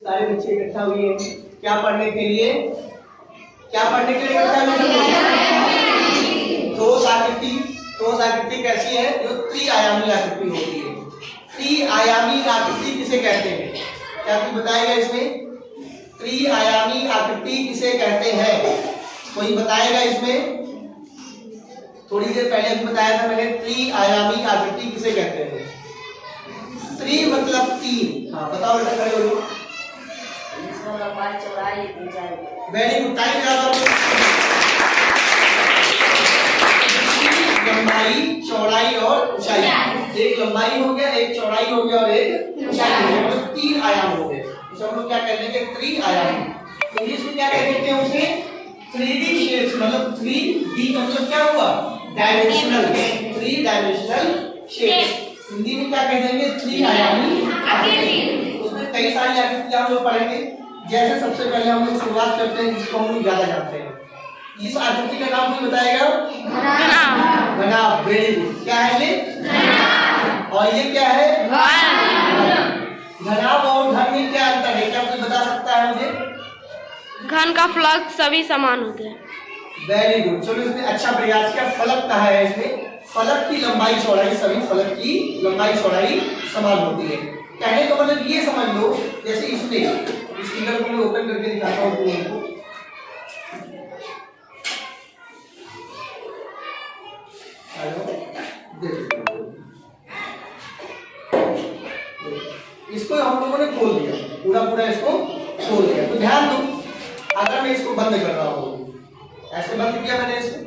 सारे बच्चे इकट्ठा हुए हैं क्या पढ़ने के लिए? क्या पढ़ने के लिए इकट्ठा हुए? ठोस आकृति। ठोस आकृति कैसी है? जो त्रिआयामी आकृति होती है। त्रिआयामी आकृति किसे कहते हैं? क्या कुछ बताएगा इसमें? त्रिआयामी आकृति किसे कहते हैं? कोई बताएगा इसमें? थोड़ी देर पहले भी बताया था मैंने, त्रिआयामी आकृति किसे कहते हैं? त्रि मतलब तीन। हाँ बताओ बेटा, खड़े हो। वेरी गुड, टाइम याद आओ। लंबाई, चौड़ाई और ऊंचाई। एक लंबाई हो गया, एक चौड़ाई हो गया और एक ऊंचाई हो गया, मतलब तीन आयाम हो गए। तो हम लोग क्या कहते हैं? त्रिआयामी। इंग्लिश में क्या कहते हैं उसे? 3D शेप्स, मतलब 3D का मतलब क्या हुआ? डायमेंशनल। 3 dimensional shapes. हिंदी में क्या कह देंगे? त्रिआयामी आकृति। उसमें कई सारी आकृति हम लोग पढ़ेंगे। जैसे सबसे पहले हम लोग शुरुआत करते हैं जिसको हम लोग ज्यादा जानते हैं। इस आकृति का नाम कोई बताएगा? घनाभ। Very good. क्या है ये? और ये क्या है? घनाभ और घन में क्या अंतर है? क्या कोई बता सकता है मुझे? घन का फलक सभी समान होते हैं। वेरी गुड, चलो इसमें अच्छा प्रयास किया। फलक कहा है इसमें? फलक की लंबाई चौड़ाई, सभी फलक की लंबाई चौड़ाई समान होती है। कहने का मतलब ये समझ लो, जैसे इसमें इस फिगर को मैं ओपन करके दिखाता हूँ तुमको। इसको हम लोगों ने खोल दिया, पूरा पूरा इसको खोल दिया। तो ध्यान दो, अगर मैं इसको बंद कर रहा हूँ, ऐसे बंद किया मैंने इसको,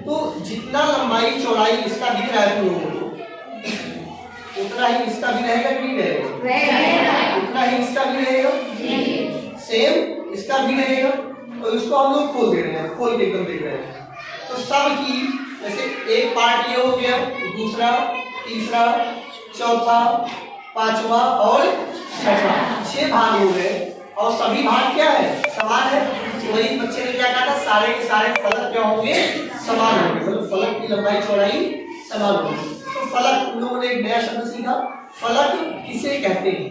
तो जितना लंबाई चौड़ाई इसका दिख रहा है तुम लोगों को, उतना ही इसका भी रहेगा कि नहीं रहेगा? उतना ही इसका भी रहेगा, सेम इसका भी रहेगा। तो इसको हम लोग खोल दे रहे हैं, खोल के एकदम देख रहे हैं। तो सब की जैसे एक पार्ट ये हो गया, दूसरा, तीसरा, चौथा, पांचवा और छठवां, 6 भाग हो गए। और सभी भाग क्या है? समान है। वही बच्चे ने क्या कहा था? सारे के सारे फलक क्या होंगे? समान होंगे, मतलब फलक की लंबाई चौड़ाई समान होगी। तो फलक, उन लोगों ने एक नया शब्द सीखा। फलक किसे कहते हैं?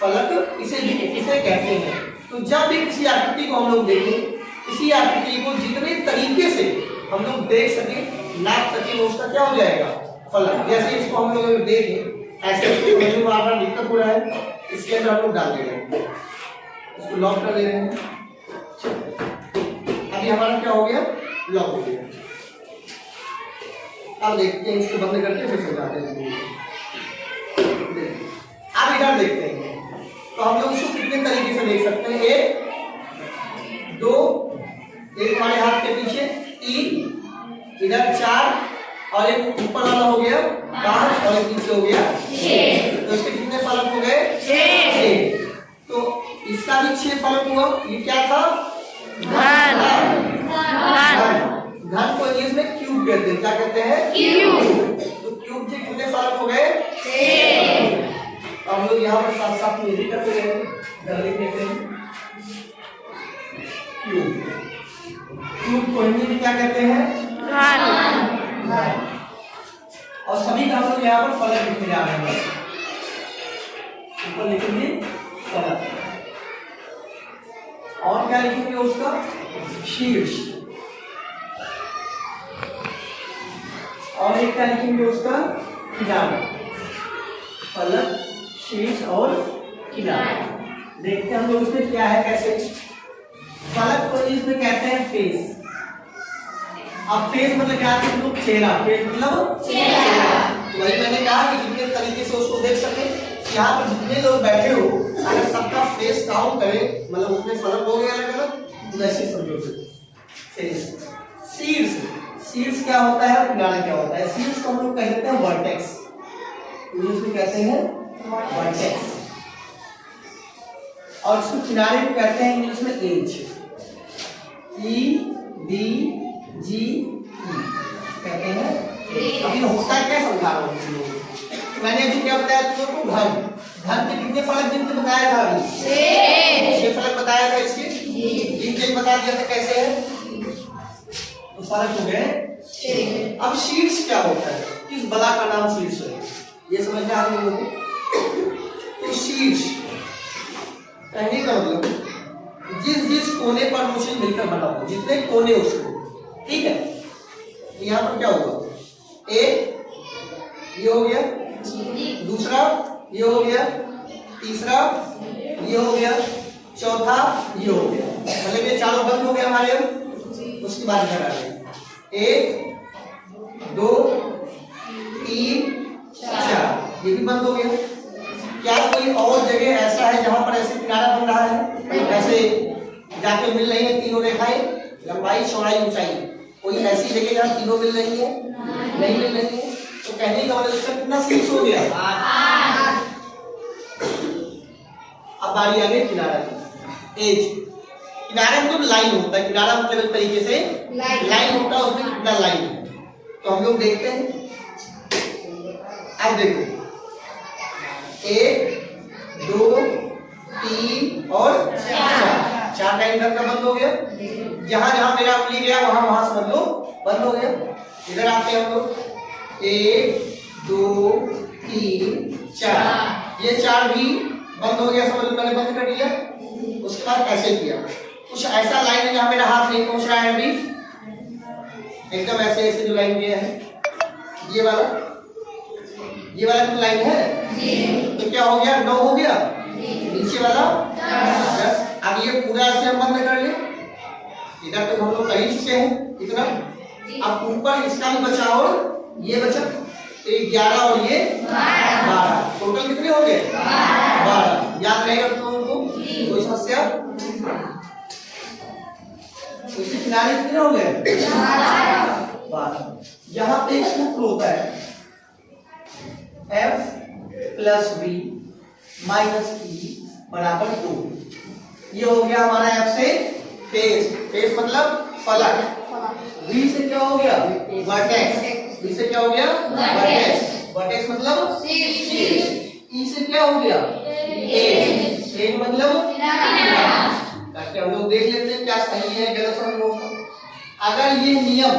फलक किसे कहते हैं? तो जब भी किसी आकृति को हम लोग देखें, इसी आकृति को जितने तरीके से हम लोग देख सके, नाप सके, उसका क्या हो जाएगा? फलक। जैसे इसको हम लोग देखें, ऐसे बार दिक्कत हो रहा है, इसके अंदर हम लोग डाल दे रहे हैं, इसको लॉक कर दे रहे हैं। अभी हमारा क्या हो गया? लॉक हो गया। अब देखते हैं, इसको बंद करके फिर समझाते हैं। अब इधर देखते हैं, तो हम लोग इसको कितने तरीके से देख सकते हैं? 1, 2, एक हमारे हाथ के पीछे 3, इधर 4 और एक ऊपर वाला हो गया 5 और एक नीचे हो गया 6। तो इसके कितने फलक हो गए? 6। तो इसका भी 6 फलक हुआ। ये क्या था? घन। घन को इंग्लिश में क्यूब कहते हैं। क्या कहते हैं? क्यूब। तो क्यूब के कितने फलक हो गए? 6। हम लोग यहाँ पर साथ साथ में भी करते हैं, लिख देते हैं क्यूब। क्यूब को हिंदी में क्या कहते हैं? घन। और सभी का हम लोग यहाँ पर फलक लिखने जा रहे हैं। ऊपर लिखेंगे फलक, और क्या लिखेंगे? उसका शीर्ष, और एक क्या लिखेंगे? उसका किनारा। फलक, शीर्ष और किनारा। देखते हैं हम लोग उसमें क्या है, कैसे। फलक को इसमें कहते हैं फेस। अब फेस मतलब क्या है? लोग चेहरा। फेस मतलब चेहरा। वही मैंने कहा कि जितने तरीके से उसको देख सके। यहाँ पर जितने लोग बैठे हो, अगर सबका फेस काउंट करें, मतलब उसमें फलक हो गया अलग अलग, वैसे समझो। शीर्ष, शीर्ष क्या होता है और किनारा क्या होता है? शीर्ष को हम लोग कहते हैं वर्टेक्स, इंग्लिश में कहते हैं वर्टेक्स। और इसको किनारे को कहते हैं इंग्लिश में एज, EDGE कहते हैं। अभी होता क्या समझा रहा हूँ। मैंने अभी क्या बताया तुमको? घन। घन के कितने फलक जिनके बताया था? अभी 6 फलक बताया था। इसके इनके बता दिया था कैसे है, तो फलक हो गए 6। अब शीर्ष क्या होता है? किस बला का नाम शीर्ष है? ये समझना हम लोगों को। तो शीर्ष कहने का मतलब जिस जिस कोने पर मुझे मिलकर बना हो, जितने कोने उसको, ठीक है। यहाँ पर क्या होगा, एक ये हो गया, दूसरा ये हो गया, तीसरा ये हो गया, चौथा ये हो गया, मतलब ये चारों बंद हो गया हमारे। उसके बाद इधर आ गए 1 2 3 4, ये भी बंद हो गया। क्या कोई और जगह ऐसा है जहां पर ऐसे किनारा बन रहा है, ऐसे जाके मिल रही है तीनों रेखाएं, लंबाई चौड़ाई ऊंचाई, कोई ऐसी जगह जहां तीनों मिल रही है? नहीं मिल रही है। तो कहने का मतलब इसका कितना सीक्स हो गया? अब बारी आ गई किनारा की। एज किनारा मतलब लाइन होता है, किनारा मतलब एक तरीके से लाइन होता है, उसमें कितना लाइन है तो हम लोग देखते हैं। अब देखो 1 2 3 और 4 लाइन का बंद हो गया। जहां जहां मेरा उंगली गया वहां वहां समझ लो बंद हो गया। इधर आते हैं हम लोग 1 2 3 4, ये 4 भी बंद हो गया, समझ लो मैंने बंद कर दिया। उसके बाद ऐसे किया, कुछ ऐसा लाइन है जहां मेरा हाथ नहीं पहुंच रहा है अभी, एकदम ऐसे ऐसे जो लाइन गया है, ये वाला तो लाइन है, तो क्या हो गया 9 हो गया, नीचे वाला 10। अब ये पूरा ऐसे हम बंद कर ले, इधर तक हम लोग कर ही चुके हैं इतना। अब ऊपर इसका भी बचा और ये बचा, तो ये 11 और ये 12, टोटल कितने हो गए 12। याद रहेगा तुम लोगों को, कोई समस्या? उसके किनारे कितने हो गए 12। यहाँ पे एक सूत्र होता है F + B - E = 2। ये हो गया हमारा F से फेस, फेस मतलब फलक। V से क्या हो गया वर्टेक्स, V से क्या हो गया वर्टेक्स, वर्टेक्स मतलब शीर्ष। E से क्या हो गया एज, एज मतलब ताकि हम लोग देख लेते हैं क्या सही है गलत हम लोगों का। अगर ये नियम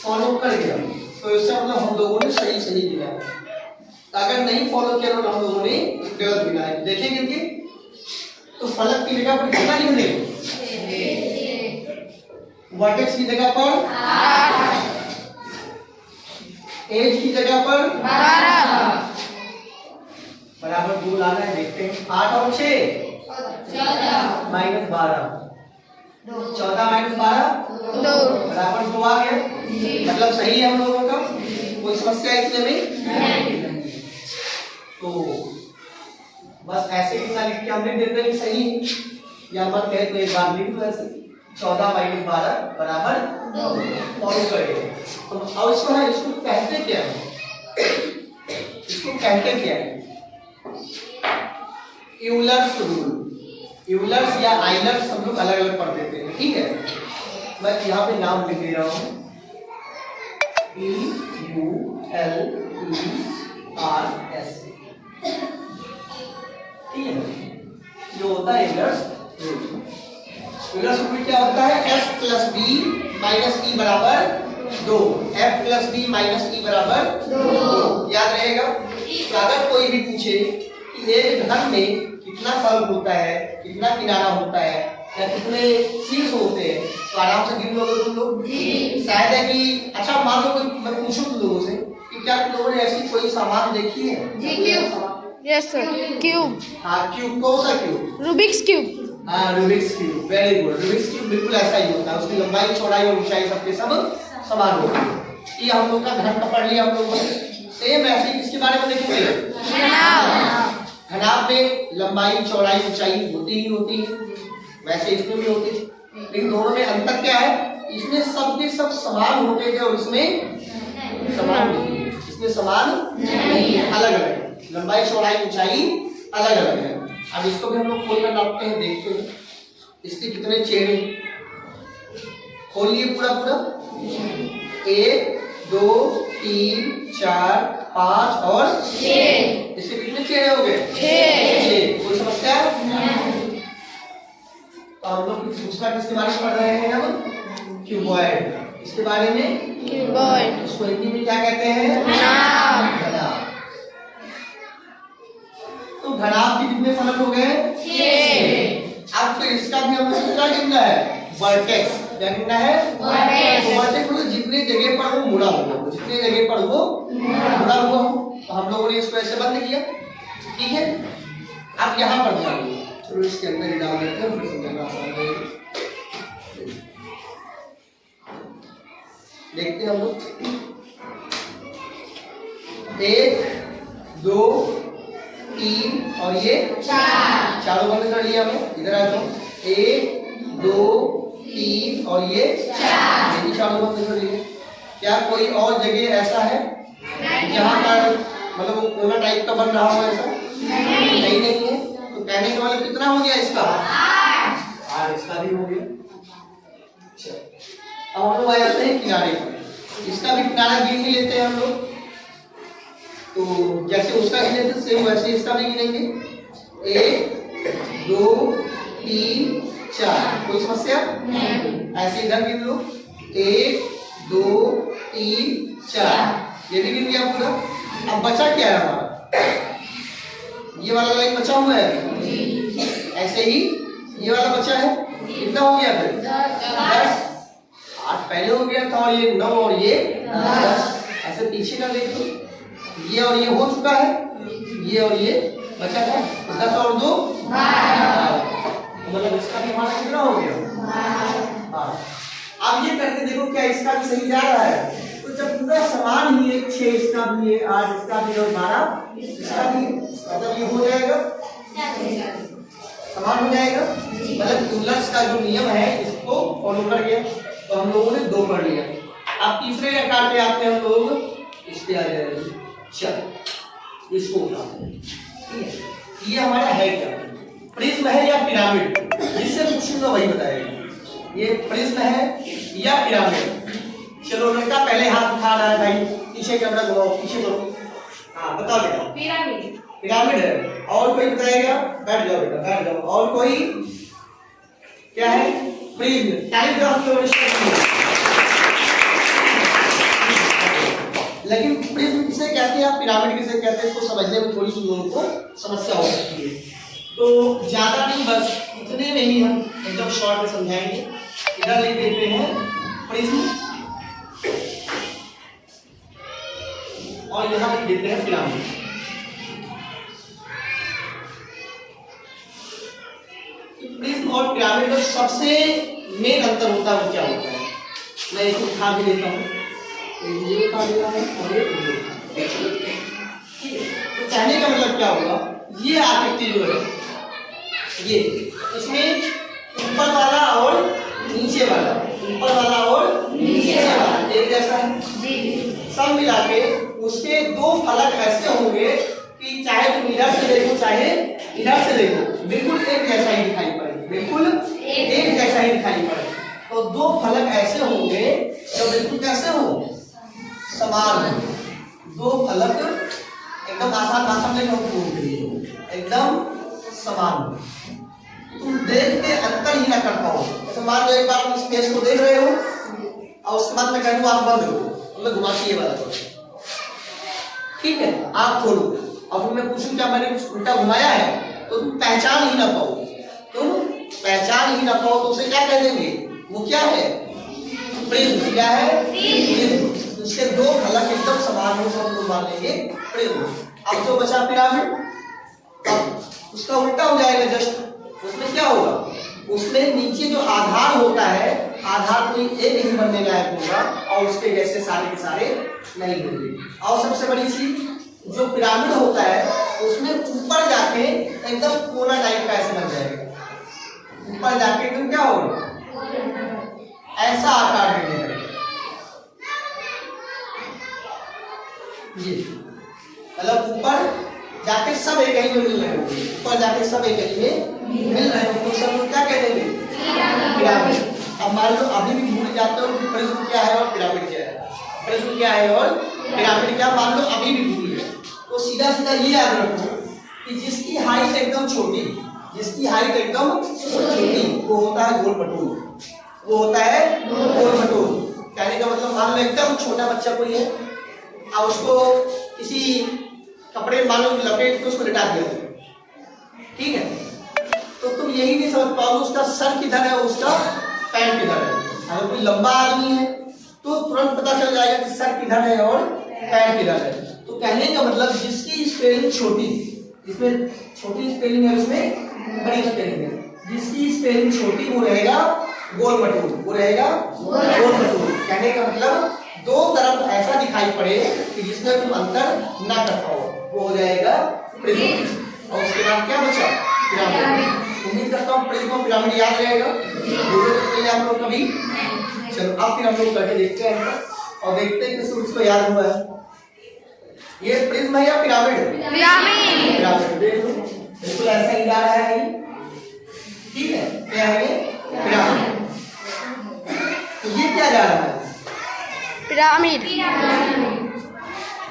फॉलो कर गया तो इसका मतलब हम लोगों ने सही सही गिना है, अगर नहीं फॉलो किया तो हम लोगों ने गलत गिना है। देखेंगे कि तो फलक की जगह पर कितना लिख देंगे, वर्टेक्स की जगह पर 8, एज की जगह पर 12 बराबर 2 लाना है। देखते हैं 8 और 6 -12, 14 - 12 बराबर 2 आ गया, मतलब सही है हम लोगों का, कोई समस्या इसमें में। तो बस ऐसे कितना लिख के हमने देते हैं सही या मत कहे तो एक बार लिख दो ऐसे 14 - 12 बराबर 2 फॉलो करेंगे। तो अब इसको कहते क्या है, इसको कहते क्या है यूलर्स रूल। यूलर्स या आइलर्स हम लोग अलग अलग पढ़ देते हैं, ठीक है। मैं यहाँ पे नाम लिख दे रहा हूँ EULERS, ठीक है। जो होता है यूलर्स रूल, यूलर्स रूल क्या होता है F + B - E = 2, F + B - E = 2। याद रहेगा। अगर कोई भी पूछे कि एक घन में कितना फलक होता है, कितना किनारा होता है या कितने शीर्ष होते हैं, तो आराम से गिन लोगे तुम लोग। शायद है कि अच्छा मान लो मैं पूछूं तुम लोगों से कि क्या तुम लोगों ने ऐसी कोई सामान देखी है? Yes sir, cube. हाँ क्यूब, कौन सा क्यूब? Rubik's cube. हाँ Rubik's cube, very good. Rubik's cube बिल्कुल ऐसा ही होता है, उसकी लंबाई चौड़ाई और ऊंचाई सबके सब समान होती है। ये हम लोग का घन का पढ़ लिया हम लोगों ने। सेम ऐसे किसके बारे में देखेंगे, घनाभ में लंबाई चौड़ाई ऊंचाई होती ही होती है, वैसे इसमें भी होती है, लेकिन दोनों में अंतर क्या है, इसमें सबके सब समान होते हैं और इसमें समान नहीं है, इसमें समान नहीं है, अलग अलग है, लंबाई चौड़ाई ऊंचाई अलग अलग है। अब इसको भी हम लोग खोल कर नापते हैं, देखते हैं इसके कितने चेहरे, खोलिए पूरा पूरा, 1 2 3 4 5 और 6, इसके कितने चेहरे हो गए 6। कोई समस्या? तो हम लोग दूसरा किसके बारे में पढ़ रहे हैं अब, क्यूबॉइड। इसके बारे में क्यूबॉइड, इसको हिंदी में क्या कहते हैं, घनाभ। तो घनाभ के कितने फलक हो गए 6। भी हमें क्या गिनना है? वर्टेक्स। क्या गिनना है? वर्टेक्स। वर्टेक्स मतलब जितने जगह पर वो मुड़ा हुआ हो, जितने जगह पर वो मुड़ा हुआ हो। तो हम लोगों ने इसको ऐसे बंद किया, ठीक है। अब यहाँ पर ध्यान दो, चलो इसके अंदर ही डाल देते हैं, फिर समझना आसान रहेगा। देखते हैं हम लोग, 1 2 3 और ये 4, चारों बंद कर लिया हमने। इधर आ जाओ, 1 2 3 और ये 4, ये भी चारों बंद कर लिए। क्या कोई और जगह ऐसा है जहाँ पर मतलब वो कोना टाइप का बन रहा हो? ऐसा नहीं है। तो कहने का मतलब कितना हो गया इसका? 8। इसका भी हो गया। अब हम लोग आ जाते हैं किनारे पर। इसका भी किनारा गिन ही लेते हैं हम लोग। तो जैसे उसका गिने थे सेम वैसे इसका भी गिनेंगे। 1 2 3 4, कोई समस्या नहीं। ऐसे इधर गिन लो, 1 2 3 4, ये भी गिन गया पूरा। अब बचा क्या है हमारा? ये वाला लाइन बचा हुआ है, ऐसे ही ये वाला बचा है। कितना हो गया फिर? 10। 8 पहले हो गया था और ये 9 और ये 10। ऐसे पीछे का देखो, ये और ये हो चुका है, ये और ये बचा है 10 और 2 12। मतलब इसका भी हमारा कितना हो गया? 12। अब ये करके देखो क्या इसका भी सही जा रहा है? तो जब पूरा समान ही है, 6 इसका भी है, 8 इसका भी और 12 इसका भी, मतलब ये हो जाएगा, समान हो जाएगा। मतलब यूलर्स का जो नियम है इसको फॉलो कर गया। तो हम लोगों ने 2 पढ़ लिया। अब तीसरे आकार पे आते हैं हम लोग, इस पे आ जाएंगे। चल इसको उठाते हैं, ठीक है। ये हमारा है क्या? प्रिज्म है या पिरामिड? जिससे पूछूंगा वही बताएगा। ये प्रिज्म है या पिरामिड? चलो लड़का पहले हाथ उठा रहा है भाई, पीछे कैमरा घुमाओ, पीछे करो। हाँ बताओ बेटा। पिरामिड। पिरामिड है। और कोई बताएगा? बैठ जाओ बेटा, बैठ जाओ। और कोई? क्या है? प्रिज्म। टाइम ग्राफ लेकिन प्रिज्म किसे कहते हैं, पिरामिड किसे कहते हैं, इसको समझने में थोड़ी सी लोगों को समस्या हो सकती है। तो ज्यादा नहीं, बस इतने में ही हम एकदम शॉर्ट में समझाएंगे। इधर लिख देते हैं प्रिज्म और यहाँ लिख देते हैं पिरामिड। प्रिज्म और पिरामिड में सबसे मेन अंतर होता है वो क्या होता है? मैं इसको उठा भी देता हूँ, ये उठा देता हूँ और ये ठीक है। तो कहने का मतलब क्या होगा? ये आकृति जो है ये, इसमें ऊपर वाला और नीचे वाला, ऊपर वाला और नीचे वाला एक जैसा है, सब मिला के उसके 2 फलक ऐसे होंगे कि चाहे तुम इधर से देखो चाहे इधर से देखो, बिल्कुल एक जैसा ही दिखाई पड़े, बिल्कुल एक जैसा ही दिखाई पड़े। तो 2 फलक ऐसे होंगे जो बिल्कुल कैसे हो? समान हो। 2 फलक एकदम आसान भाषा में एकदम समान हो। तुम देख के अंतर ही ना कर पाओ। जैसे मान लो एक बार तुम स्पेस को देख रहे हो और उसके बाद मैं कह दूं आप बंद करो, मैं घुमाती है वाला, ठीक है, आप खोलो। अब फिर मैं पूछूं क्या मैंने कुछ उल्टा घुमाया है? तो तुम पहचान ही ना पाओ, तुम पहचान ही ना पाओ तो उसे क्या कह देंगे? वो क्या है? प्रिज्म। क्या है? प्रिज्म। उसके 2 फलक एकदम समान हो, सब लोग मान लेंगे प्रिज्म। अब जो बचा पिरामिड, अब उसका उल्टा हो जाएगा जस्ट। उसमें क्या होगा? उसमें नीचे जो आधार होता है, आधार कोई एक ही बनने लायक होगा और उसके जैसे सारे के सारे नहीं होंगे। और सबसे बड़ी चीज, जो पिरामिड होता है उसमें ऊपर जाके एकदम कोना टाइप का ऐसे बन जाएगा। ऊपर जाके एकदम क्या होगा? ऐसा आकार देने लगेगा। ये मतलब ऊपर जाके सब एक ही में मिल रहे होंगे, ऊपर जाके सब एक ही में मिल रहे होंगे, सब लोग क्या कह देंगे? पिरामिड। अब मान लो अभी भी भूल जाते हो कि प्रिज्म क्या है और पिरामिड क्या है, प्रिज्म क्या है और पिरामिड क्या, मान लो अभी भी भूल गए, तो सीधा सीधा ये याद रखो कि जिसकी हाइट एकदम छोटी, जिसकी हाइट एकदम छोटी वो होता है गोल मटोल, वो होता है गोल मटोल। कहने का मतलब मान लो एकदम छोटा बच्चा कोई है और उसको किसी कपड़े मान लो लपेट के उसको लिटा दिया, ठीक है, तो तुम यही नहीं समझ पाओगे उसका सर किधर है, उसका पैर किधर है। अगर कोई लंबा आदमी है तो तुरंत पता चल जाएगा कि सर किधर है और पैर किधर है। तो कहने का मतलब जिसकी स्पेलिंग छोटी, इसमें छोटी स्पेलिंग है, उसमें बड़ी स्पेलिंग है, जिसकी स्पेलिंग छोटी वो रहेगा गोल मटोल, वो रहेगा गोल मटोल। कहने का मतलब दो तरफ ऐसा दिखाई पड़े कि जिसमें तुम अंतर ना कर पाओ, वो हो जाएगा प्रिज्म। और उसके बाद क्या बचा, पिरामिड। उम्मीद करता हूँ प्रिज्म और पिरामिड याद रहेगा, आप लोग कभी। चलो अब फिर हम लोग करके देखते हैं और देखते हैं कि सूर्य को याद हुआ है। ये प्रिज्म है या पिरामिड? पिरामिड। पिरामिड देख लो, बिल्कुल ऐसा ही जा रहा है, ठीक है। क्या है ये? पिरामिड। तो ये क्या जा रहा है? पिरामिड।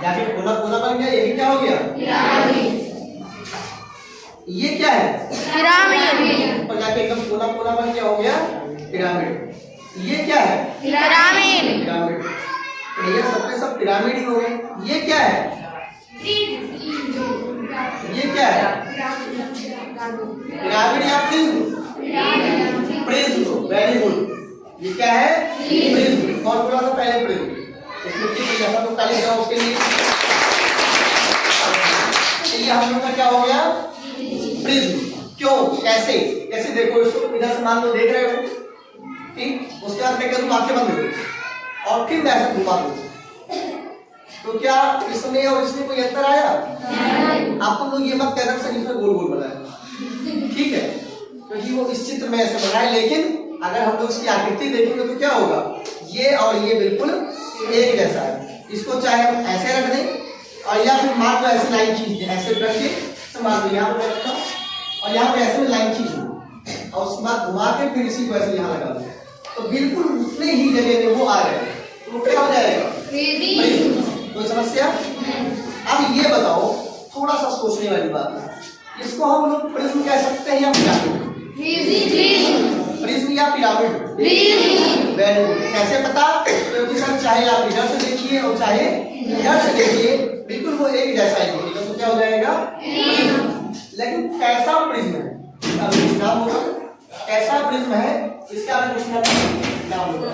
जाके कोना कोना बन गया, ये क्या हो गया? पिरामिड। ये क्या है? पिरामिड। और जाके एकदम कोना कोना बन गया, हो गया पिरामिड। ये क्या है? पिरामिड। पिरामिड। तो ये सबके सब पिरामिड ही हो गए। ये क्या है? ये क्या है? पिरामिड या प्रिज्म? प्रिज्म। Very good. ये क्या है? प्रिज्म। कौन बोला था पहले प्रिज्म? इसमें किस जगह तो ताली बजाओ उसके लिए। ये हम लोग का क्या हो गया? प्रिज्म। क्यों, कैसे? कैसे देखो इसको, इधर से मान लो देख रहे हो, ठीक। उसके बाद मैं करूँ आंखें बंद करो और फिर मैं ऐसे घुमा दूँ, तो क्या इसमें और इसमें कोई अंतर आया? आप तुम लोग ये मत कहना सर इसमें गोल गोल बनाया, ठीक है, क्योंकि वो इस चित्र में ऐसे बनाए। लेकिन अगर हम लोग इसकी आकृति देखेंगे तो क्या होगा, ये और ये बिल्कुल एक जैसा है। इसको चाहे हम ऐसे रख दें और या फिर मान लो ऐसे लाइन खींच दें, ऐसे रख के मान लो यहाँ पे रखा और यहाँ पे ऐसे लाइन खींच दो और उसके बाद घुमा के फिर इसी को ऐसे यहाँ लगा दो, तो बिल्कुल उतने ही जगह में वो आ रहे हैं, तो वो क्या हो जाएगा? कोई समस्या? अब ये बताओ, थोड़ा सा सोचने वाली बात है, इसको हम लोग प्रिज्म कह सकते हैं या पिरामिड? प्रिज्म या पिरामिड? Very good. कैसे पता? क्योंकि सर चाहे आप इधर से देखिए और चाहे इधर से देखिए, बिल्कुल वो एक जैसा ही दिखेगा, तो क्या हो जाएगा? लेकिन कैसा प्रिज्म है अब नाम होगा, कैसा प्रिज्म है इसका नाम होगा।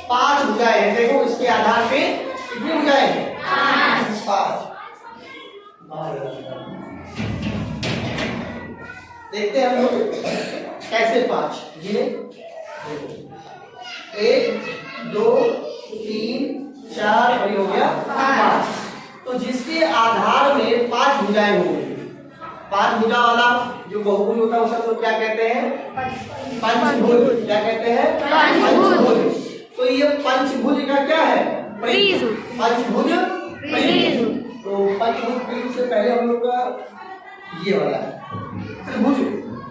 पांच भुजाएं हैं, देखो इसके आधार पे कितनी भुजाएं हैं? पांच। देखते हैं हम लोग कैसे पांच गिने। 1 2 3 4 और हो गया 5। तो जिसके आधार में 5 भुजाएं होंगी, 5 भुजा वाला जो बहुभुज होता है उसे तो क्या कहते हैं? पंचभुज। क्या कहते हैं? पंचभुज। तो ये पंचभुज का क्या है? प्रिज्म। पंचभुज प्रिज्म। तो पंचभुज प्रिज्म से पहले हम लोग का ये वाला है त्रिभुज।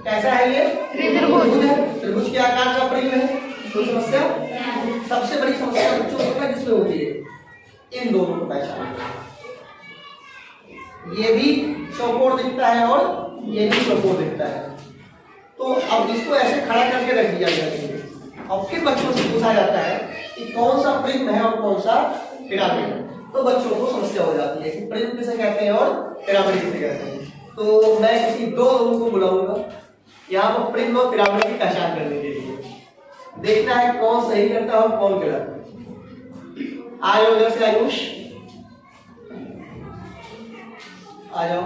कैसा है ये? त्रिभुज है। त्रिभुज के आकार का प्रिज्म है। तो समस्या, सबसे बड़ी समस्या बच्चों को किसमें होती है? इन दोनों को पहचान। ये भी चौकोर दिखता है और ये भी चौकोर दिखता है, तो अब इसको ऐसे खड़ा करके रख दिया गया और फिर बच्चों से पूछा जाता है कि कौन सा प्रिज्म है और कौन सा पिरामिड है, तो बच्चों को समस्या हो जाती है कि प्रिज्म किसे कहते हैं और पिरामिड किसे कहते हैं। तो मैं किसी 2 लोगों को बुलाऊंगा यहाँ पर प्रिज्म और पिरामिड की पहचान करने के लिए, देखना है कौन सही करता है और कौन गलत। आ जाओ इधर से आयुष, आ जाओ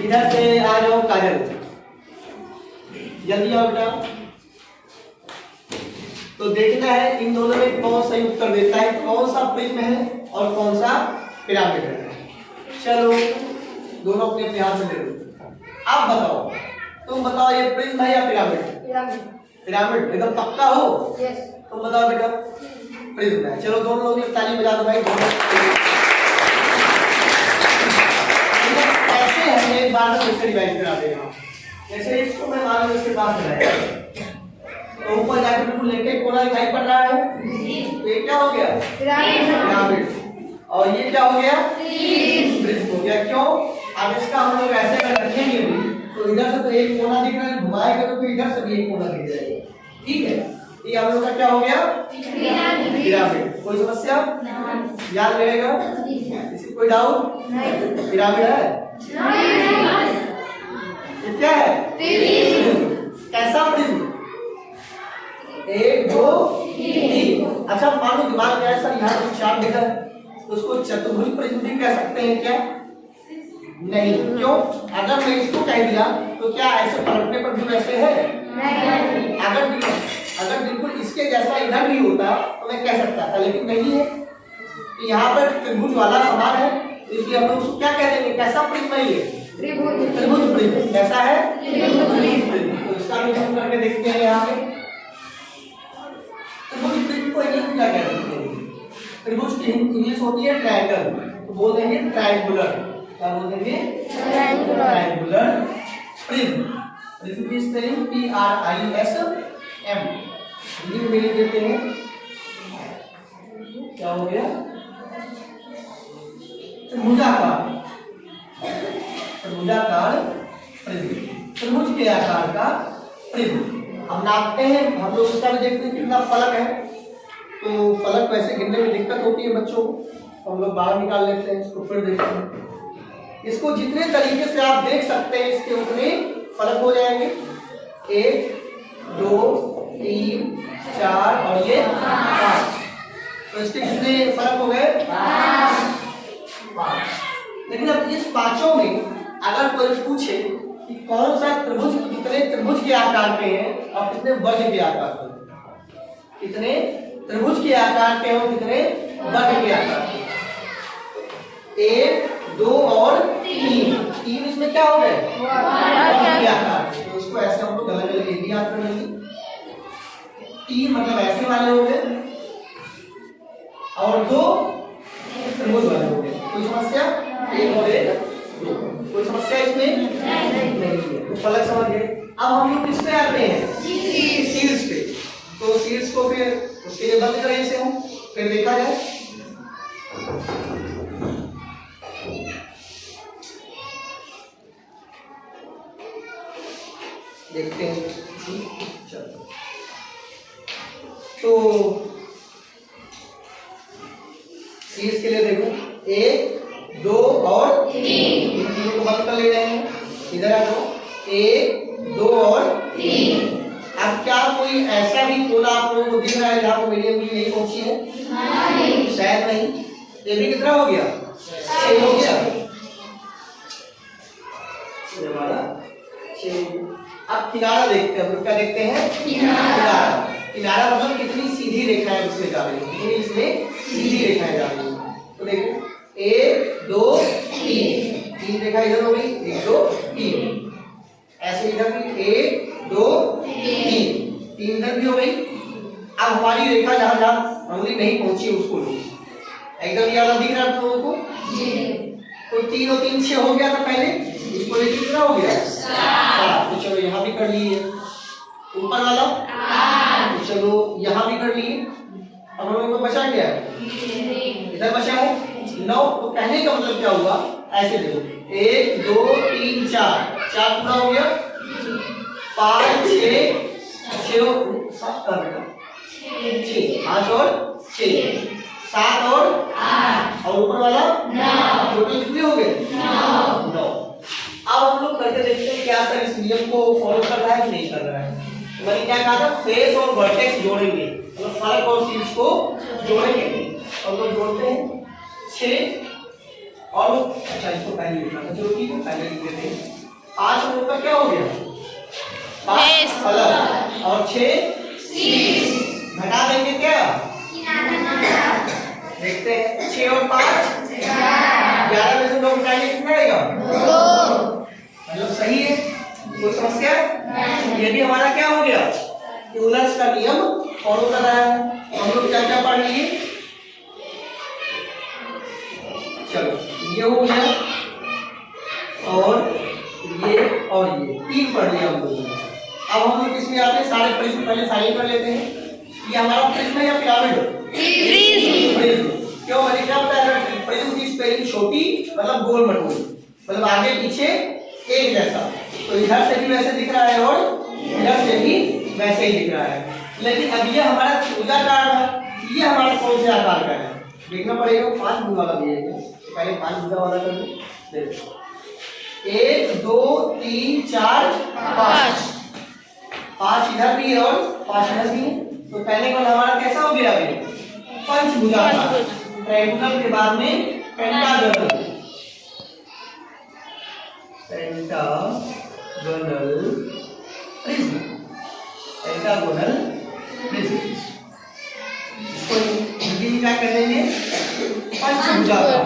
इधर से, आ जाओ काजल, जल्दी आओ बेटा। तो देखना है इन दोनों में कौन सही उत्तर देता है, कौन सा प्रिज्म है और कौन सा पिरामिड है। चलो दोनों अपने अपने हाथ में ले लो। अब बताओ, तुम बताओ ये प्रिज्म है या पिरामिड? पिरामिड एकदम पक्का हो? यस। तुम बताओ बेटा प्रिज्म है। चलो दोनों लोग एक ताली बजा दो भाई। ऐसे है, एक बार में इससे रिवाइज करा देगा। जैसे इसको मैं मान लो इसके पास लगाया तो ऊपर जाकर बिल्कुल लेके कोना दिखाई पड़ रहा है, तो ये क्या हो गया? पिरामिड। और ये क्या हो गया? प्रिज्म हो गया। क्यों? अब इसका हम लोग ऐसे अगर रखेंगे भी तो इधर से तो एक कोना दिख रहा है, घुमाएगा तो फिर इधर से भी एक कोना दिख जाएगा, ठीक है। ये हम लोग का क्या हो गया? पिरामिड। कोई समस्या? याद रहेगा? किसी कोई डाउट? पिरामिड है? ये क्या है? कैसा प्रिज्म? 1 2 3। अच्छा मान लो दिमाग में सर यहाँ कुछ चार्ट दिखा है तो उसको चतुर्भुज प्रिज्म भी कह सकते हैं क्या? नहीं। क्यों? अगर मैं इसको कह दिया तो क्या ऐसे पलटने पर भी वैसे है? नहीं। अगर बिल्कुल इसके जैसा इधर भी होता तो मैं कह सकता था, लेकिन नहीं है। तो यहाँ पर त्रिभुज वाला समान है, इसलिए हम लोग उसको क्या कह देंगे? कैसा प्रिज्म है ये? त्रिभुज प्रिज्म। कैसा है? त्रिभुज प्रिज्म। तो इसका भी हम करके देखते हैं यहाँ पे। त्रिभुज प्रिज्म को इंग्लिश में क्या कहते हैं? त्रिभुज की इंग्लिश होती है ट्रायंगल, तो बोल देंगे ट्रायंगुलर। क्या बोल देंगे? Triangular prism. प्रिज्म की स्पेलिंग PRISM। हिंदी में लिख देते हैं। क्या हो गया? त्रिभुजाकार प्रिज्म। त्रिभुज के आकार का प्रिज्म। हम नापते हैं, हम लोग उसका भी देखते हैं कितना फलक है। तो फलक वैसे गिनने में दिक्कत होती है बच्चों को, तो हम लोग बाहर निकाल लेते हैं, इसको फिर देखते हैं। इसको जितने तरीके से आप देख सकते हैं इसके उतने फलक हो जाएंगे। 1 2 3 4 और ये 5। तो इसके कितने फलक हो गए? 5। लेकिन अब इस पांचों में अगर कोई पूछे कि कौन सा त्रिभुज कितने त्रिभुज के आकार के हैं और कितने वर्ग के आकार के, कितने त्रिभुज के आकार के और कितने वर्ग के आकार के? 1 2 और 3 इसमें क्या हो गए? वर्ग के आकार। तो उसको ऐसे हम लोग अलग अलग एरिया याद कर लेंगे। 3 मतलब ऐसे वाले हो गए और 2 त्रिभुज वाले हो गए। कोई समस्या? 1 और 1 2। कोई समस्या इसमें नहीं है। तो फलक समझ गए। अब हम लोग किस पे आते हैं? शीर्ष पे। तो शीर्ष को फिर उसके लिए बंद करें इसे हम, फिर देखा जाए। देखते हैं। चलो तो शीर्ष के लिए देखो 1 2 और 3 को बंद कर ले रहे हैं। इधर आ जाओ 1 2 और 3। अब क्या कोई ऐसा भी कोना आप लोगों को दिख रहा है जहाँ पर मीडियम की यही पहुंची है? नहीं। शायद नहीं। ये भी कितना हो गया? 6 हो गया। ये हमारा 6। अब किनारा देखते हैं। क्या देखते हैं? किनारा। किनारा मतलब कितनी सीधी रेखा है उसमें जा रही है, कितनी इसमें सीधी रेखाएं जा रही है। तो देखो 1 2 3 रेखा इधर हो गई। 1 2 3। ऐसे इधर भी 1 2 3 इधर भी हो गई। अब हमारी रेखा जहां जहां उंगली नहीं पहुंची उसको लो। एकदम ये वाला दिख रहा है तुमको? तो 3 और 3 6 हो गया था पहले। इसको लेके कितना हो गया? 7। तो चलो यहाँ भी कर लिए। ऊपर वाला तो चलो यहाँ भी कर लिए। अब हम लोग को बचा क्या है? इधर बचा है 9। तो कहने का मतलब क्या हुआ? ऐसे देखो 1 2 3 4 पूरा हो गया। 5 6 7 कर बेटा 6 5 और 6 7 और 8 और ऊपर वाला 9। टोटल कितने हो गए? 9। अब हम लोग करके देखते हैं क्या सर इस नियम को फॉलो कर रहा है कि नहीं कर रहा है। मैंने क्या कहा था? फेस और वर्टेक्स जोड़ेंगे, मतलब फलक और शीर्ष को जोड़ेंगे। और लोग जोड़ते हैं 6 और अच्छा इसको पहले लिखना था, चलो ठीक है पहले लिख देते हैं। 5 और ऊपर क्या हो गया? 5 फलक और 6 शीर्ष। घटा देंगे क्या? देखते हैं 6 और 5 11 में से 2 घटाएंगे कितना रहेगा? 2। मतलब सही है। कोई समस्या? ये भी हमारा क्या हो गया? यूलर्स का नियम फॉलो कर रहा है। हम लोग क्या क्या पढ़ लिए? चलो ये हो गया और ये 3 पढ़ लिया हम लोगों ने। अब हम लोग किसमें आते हैं? सारे प्रिज्म पहले साइन कर लेते हैं। ये हमारा प्रिज्म है या पिरामिड? प्रिज्म। क्यों? मैंने क्या बताया? प्रिज्म की स्पेलिंग छोटी मतलब गोल मटोल, मतलब आगे पीछे एक जैसा। तो इधर से भी वैसे दिख रहा है और इधर से भी वैसे ही दिख रहा है। लेकिन अब ये हमारा त्रिभुजाकार है, ये हमारा कौन से आकार का है देखना पड़ेगा। 5 भुजा वाला दिए थे, पहले 5 भुजा वाला कर दे। 1 2 3 4 5, 5 इधर भी है और 5 इधर भी है। तो पहले कौन हमारा कैसा हो गया अभी? पंचभुजाकार। ट्रायंगुलर के बाद में pentagonal, pentagonal prism, pentagonal prism. इसको हिंदी में क्या कर देंगे? पंचभुजाकार।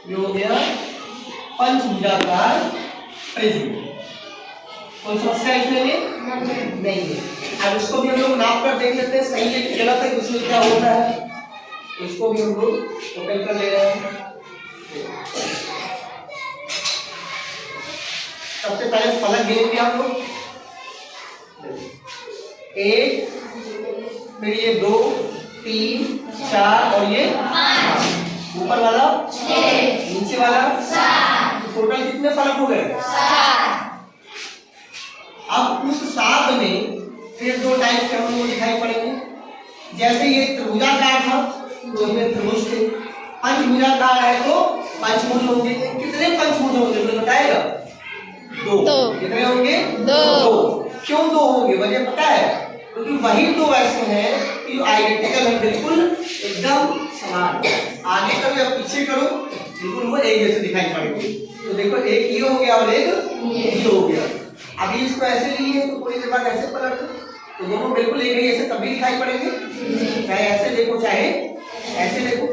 ये हो गया पंचभुजाकार प्रिज्म। कोई समस्या इसमें नहीं है। अब इसको भी हम लोग नाप कर देख लेते हैं सही है कि गलत है, उसमें क्या होता है। तो इसको भी हम लोग टोटल कर ले रहे हैं। सबसे पहले फलक गिनेंगे हम लोग। 1, फिर ये 2 3 4 और ये 5, ऊपर वाला 6, नीचे वाला 7। टोटल कितने फलक हो गए? 7। अब उस 7 में फिर 2 टाइप के हम लोग दिखाई पड़ेंगे। जैसे ये त्रिभुजाकार था तो इसमें त्रिभुज थे, पंचभुजाकार है तो पंचभुज होंगे। कितने पंचभुज होंगे मुझे बताएगा? 2। कितने होंगे? 2। क्यों 2 होंगे? वजह पता है? क्योंकि वही 2 ऐसे हैं कि जो आइडेंटिकल है, बिल्कुल एकदम समान। आगे करो या पीछे करो बिल्कुल वो एक जैसे दिखाई पड़ेंगे। तो देखो एक ये हो गया और एक ये हो गया। अभी इसको ऐसे लिए तो थोड़ी देर बाद ऐसे पलट दो तो दोनों बिल्कुल एक ही ऐसे तभी दिखाई पड़ेंगे, चाहे ऐसे देखो चाहे ऐसे देखो।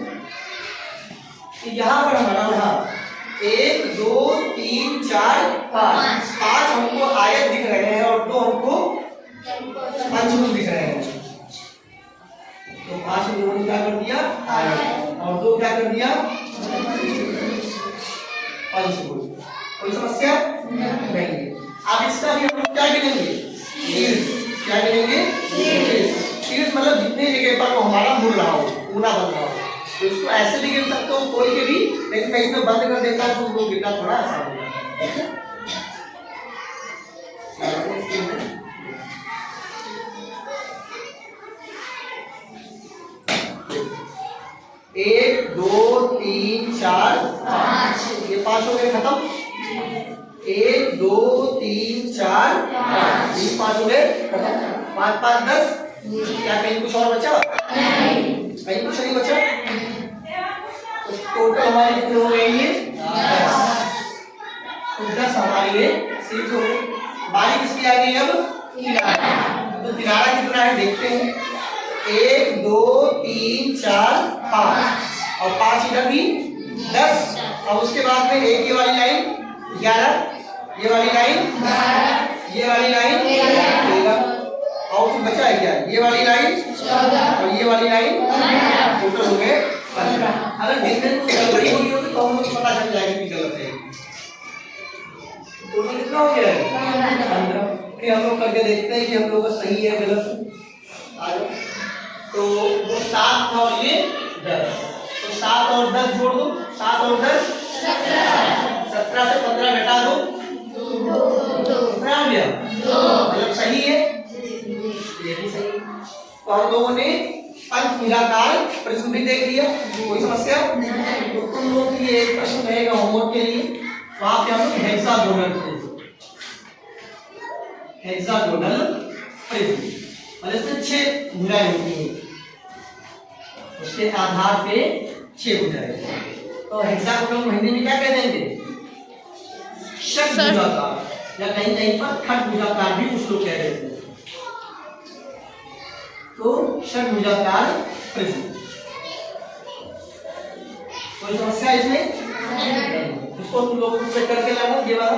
तो यहाँ पर हमारा रहा 1 2 3 4 5। 5 हमको आयत दिख रहे हैं और 2 हमको पंचभुज दिख रहे हैं। तो 5 में 2 क्या कर दिया? आयत, और 2 क्या कर दिया? पंचभुज। कोई समस्या नहीं। अब इसका भी हम लोग क्या गिनेंगे? क्या गिनेंगे? शीर्ष मतलब जितने जगह पर वो हमारा मुड़ रहा हो, पूरा बन रहा हो। तो इसको ऐसे भी गिन सकते हो कोई के भी, लेकिन मैं इसमें बंद कर देता हूँ तो उसको गिनना थोड़ा आसान हो जाता है। 1 2 3 4 5, ये 5 हो गए खत्म। 1 2 3 4 5, ये 5 हो गए खत्म। 5 5 10। क्या कहीं कुछ और बचा? नहीं, कहीं कुछ नहीं बचा। तो टोटल हमारे कितने हो गए? ये 10। तो 10 हमारे ये सीट हो गए। बारी किसकी आ गई? अब किनारा। तो किनारा कितना है देखते हैं। 1 2 3 4 5 और 5 इधर भी 10। और उसके बाद में एक ये वाली लाइन 11, ये वाली लाइन 12, ये वाली लाइन 13, और कुछ बचा है क्या? ये वाली लाइन 14 और ये वाली लाइन 15। टोटल हो गए 15। अगर गिनने में कुछ गड़बड़ी होगी हो तो हम लोग पता चल जाएगा कि गलत है। टोटल कितना हो गया है? 15। फिर हम लोग करके देखते हैं कि हम लोग का सही है गलत। तो वो 7 था और ये 10। तो 7 और 10 जोड़ दो। 7 और 10 17। 17 से 15 घटा दो 2। कितना आ गया? 2। मतलब सही है, ये भी सही। तो हम लोगों ने पंचभुजाकार प्रिज्म भी देख लिया। कोई समस्या? तो तुम लोग के लिए एक प्रश्न रहेगा होमवर्क के लिए। वहां पे हम लोग हेक्सागोनल प्रिज्म मतलब इसमें 6 भुजाएं होती हैं, उसके आधार पे 6 भुजाएं। तो हेक्सागोनल को हिंदी में क्या कह देंगे? षटभुजाकार, या कहीं कहीं पर खटभुजाकार भी कुछ लोग कह देते हैं। तो षटभुजाकार प्रिज्म। कोई समस्या इसमें? इसको तुम लोग चेक करके लाना ये वाला।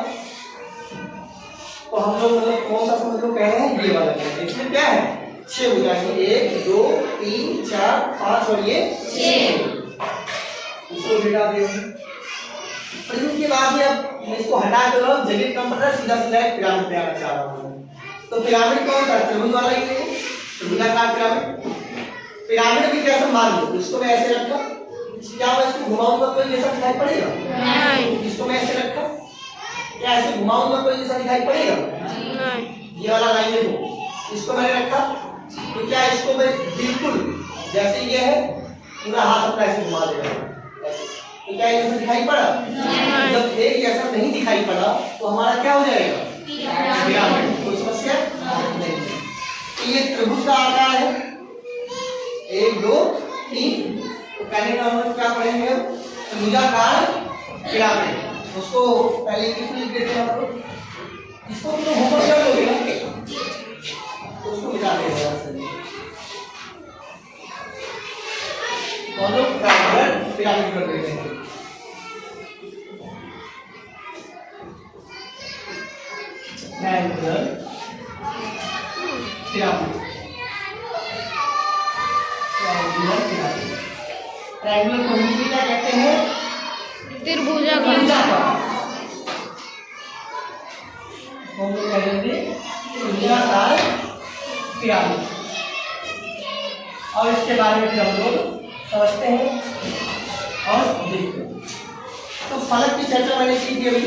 तो हम लोग मतलब कौन सा समझ लो कह रहे हैं? ये वाला कह रहे हैं। इसमें क्या है? 6 भुजाएं, 1 2 3 4 5 और ये 6। इसको हटा दियो। प्रिज्म के बाद में अब मैं इसको हटा कर जगह कम पड़ रहा है, सीधा सीधा एक पिरामिड पे आना चाह रहा हूँ। तो पिरामिड कौन सा? त्रिभुज वाला ही है, त्रिभुजाकार पिरामिड। पिरामिड भी कैसे मान लो, इसको मैं ऐसे रखा, क्या मैं इसको घुमाऊंगा तो ये सब दिखाई पड़ेगा? नहीं। इसको मैं ऐसे रखा, क्या ऐसे घुमाऊंगा तो ये सब दिखाई पड़ेगा? नहीं। ये वाला लाइन देखो, इसको मैंने रखा तो क्या इसको मैं बिल्कुल जैसे ये है पूरा हाथ अपना ऐसे घुमा देगा ऐसे, तो क्या ये दिखाई पड़ा? जब एक ऐसा नहीं दिखाई पड़ा तो हमारा क्या हो जाएगा? पिरामिड। कोई समस्या नहीं। तो ये त्रिभुज का आकार है 1 2 3। तो पहले हम क्या पढ़ेंगे? त्रिभुजाकार पिरामिड। उसको पहले इंग्लिश में लिख देते हैं हम लोग। इसको तो होमवर्क कर लोगे ना, तो उसको मिटा देंगे तो हम लोग ट्रायंगल पिरामिड कर देते हैं। Triangle pyramid, triangular pyramid. Triangular को हिंदी में क्या कहते हैं? त्रिभुजाकार। हम लोग कहेंगे त्रिभुजाकार पिरामिड। और इसके बारे में फिर हम लोग समझते हैं और देखते हैं। तो फलक की चर्चा मैंने की थी अभी।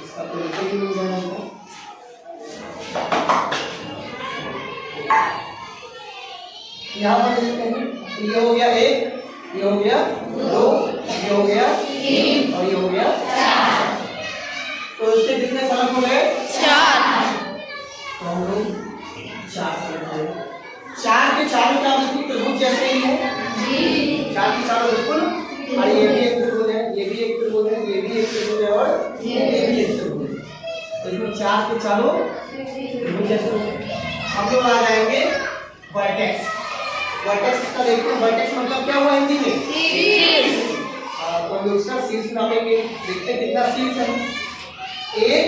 इसका तो लिखे ही नहीं जाना होगा। यहाँ पर देखते हैं, ये हो गया 1, ये हो गया 2, ये हो गया 3 और ये हो गया 4। तो इसके कितने फलक हो गए? 4। तो हम लोग 4 फलक हो गए। 4 के चारों क्या बिल्कुल त्रिभुज जैसे ही है? 4 के चारों बिल्कुल। और ये भी एक त्रिभुज है, ये भी एक त्रिभुज है, ये भी एक त्रिभुज है और ये भी एक त्रिभुज है। तो इसमें 4 के चारों त्रिभुज जैसे हो गए। हम लोग आ जाएंगे वर्टेक्स। वर्टेक्स का देखते हैं, वर्टेक्स मतलब क्या हुआ हिंदी में? शीर्ष। तो हम लोग इसका शीर्ष नापेंगे। देखते हैं कितना शीर्ष है। 1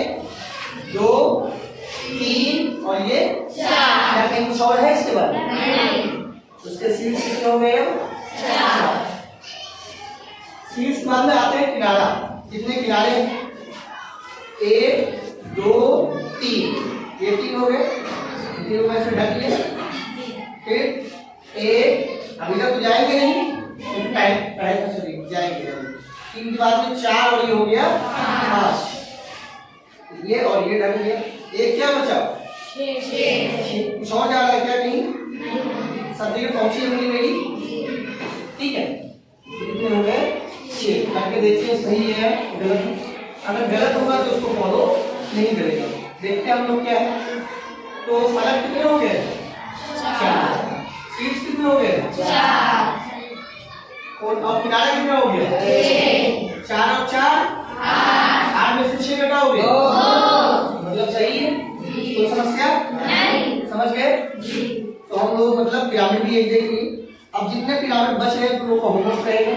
2 3 और ये 4। क्या कहीं कुछ और है इसके बाद? नहीं। उसके शीर्ष कितने हो गए? 4। शीर्ष के बाद में आते हैं किनारा। कितने किनारे हैं? 1 2 3। ये 3 हो गए। 3 में से ढक लिया। फिर 1, अभी तक तो जाएंगे नहीं, जाएंगे। 3 के बाद में 4 और ये हो गया 5। ये और ये ढक गया। एक क्या बचा? 6। कुछ और जा रहा है क्या कहीं? सब जगह पहुंची होंगी मेरी, ठीक है। कितने हो गए? 6। करके देखते हैं सही है गलत है। अगर गलत होगा तो उसको फॉलो नहीं करेगा। देखते हैं हम लोग क्या है। तो फलक कितने हो गए? 4। शीर्ष कितने हो गए? 4। और किनारे कितने हो गए? 4 और 4 8 में से 6 घटाओगे? मतलब सही है। कोई समस्या नहीं? समझ गए? तो हम लोग मतलब पिरामिड भी एक देख लिए। अब जितने पिरामिड बच रहे हैं तुम लोग को होमवर्क रहेगा।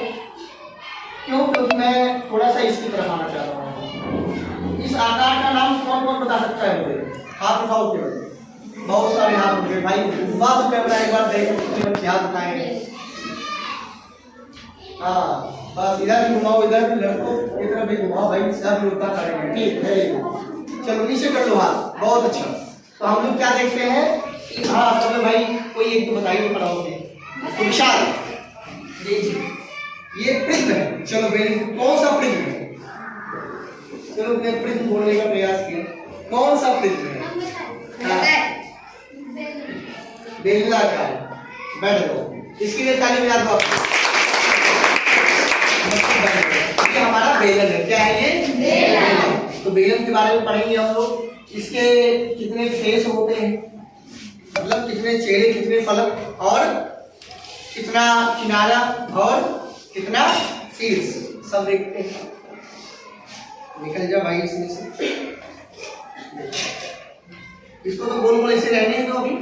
क्यों? क्योंकि मैं थोड़ा सा इसकी तरफ आना चाह रहा हूँ। इस आकार का नाम कौन कौन बता सकता है मुझे? हाथ उठाओ केवल। बहुत सारे हाथ उठे भाई। बात कैमरा एक बार देख हाथ उठाएंगे। हाँ बस इधर भी घुमाओ, इधर भी लड़को इधर भी घुमाओ भाई, सब लोग करेंगे। ठीक है, चलो नीचे कर लो हाथ। बहुत अच्छा। तो हम लोग क्या देखते हैं कि हाँ सब भाई कोई एक तो बताइए पढ़ाओगे तो विशाल ये प्रिज्म है। चलो वेरी गुड। कौन सा प्रिज्म है? चलो मैं प्रिज्म बोलने का प्रयास किया। कौन सा प्रिज्म है? बेलनाकार। बैठ जाओ। इसके लिए ताली बजा दो आपको। ये हमारा बेलन है। क्या है ये? बेलन। तो बेलन के बारे में पढ़ेंगे हम लोग। इसके कितने फेस होते हैं, मतलब कितने चेहरे, कितने फलक और कितना किनारा और कितना शीर्ष, सब देखते हैं। निकल जा भाई इसमें से। इसको तो गोल गोल ऐसे रहने दो अभी,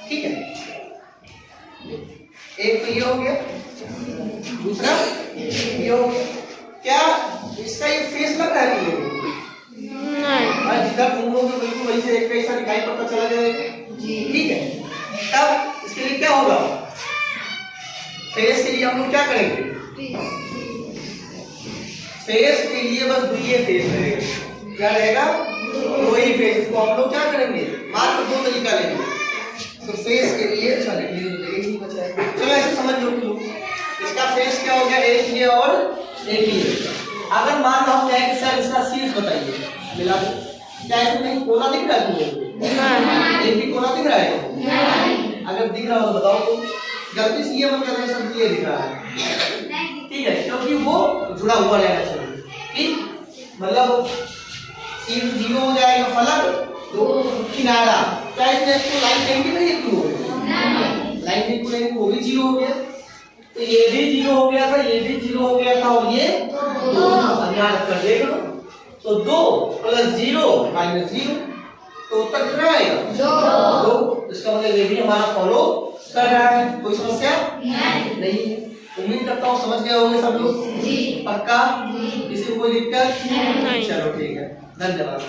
ठीक है। एक तो ये हो गया, दूसरा ये हो गया। क्या इसका ये फेस लग रहा है तुम लोगों को? नहीं। जिधर तुम लोगों को बिल्कुल वही से एक कैसा दिखाई पड़ता चला जाएगा, ठीक है। तब इसके लिए क्या होगा? फेस के लिए हम लोग क्या करेंगे? फेस के लिए बस ये फेस रहेगा। क्या रहेगा? दो ही फेस को हम लोग क्या करेंगे? मात्र दो तरीका लेंगे। तो फेस के लिए चलो ऐसे समझ लो। इसका फेस क्या हो गया, एक ये और एक ये। अगर मान लो हम कहें कि सर इसका शीर्ष बताइए, मिला दो, क्या इसमें कोना दिख रहा है तुम्हें? एक भी कोना दिख रहा है? अगर दिख रहा हो तो बताओ तुम। गलती से ये मत करना सब ये दिख रहा है, ठीक है, क्योंकि वो जुड़ा हुआ रहना चाहिए। ठीक, मतलब शीर्ष 0 हो जाएगा, फलक तो किनारा, क्या इसमें इसको लाइन कहेंगे ना, ये क्यों हो गया लाइन भी पूरे वो भी 0 हो गया, तो ये भी 0 हो गया था, ये भी 0 हो गया था, और ये 2 ध्यान कर देगा। तो 2 + 0 - 0, तो उत्तर कितना आएगा? 2। इसका मतलब ये भी हमारा फॉलो कर रहा है, कोई समस्या नहीं है। उम्मीद करता हूँ समझ गए होंगे सब लोग, पक्का? किसी को कोई दिक्कत? चलो ठीक है, धन्यवाद।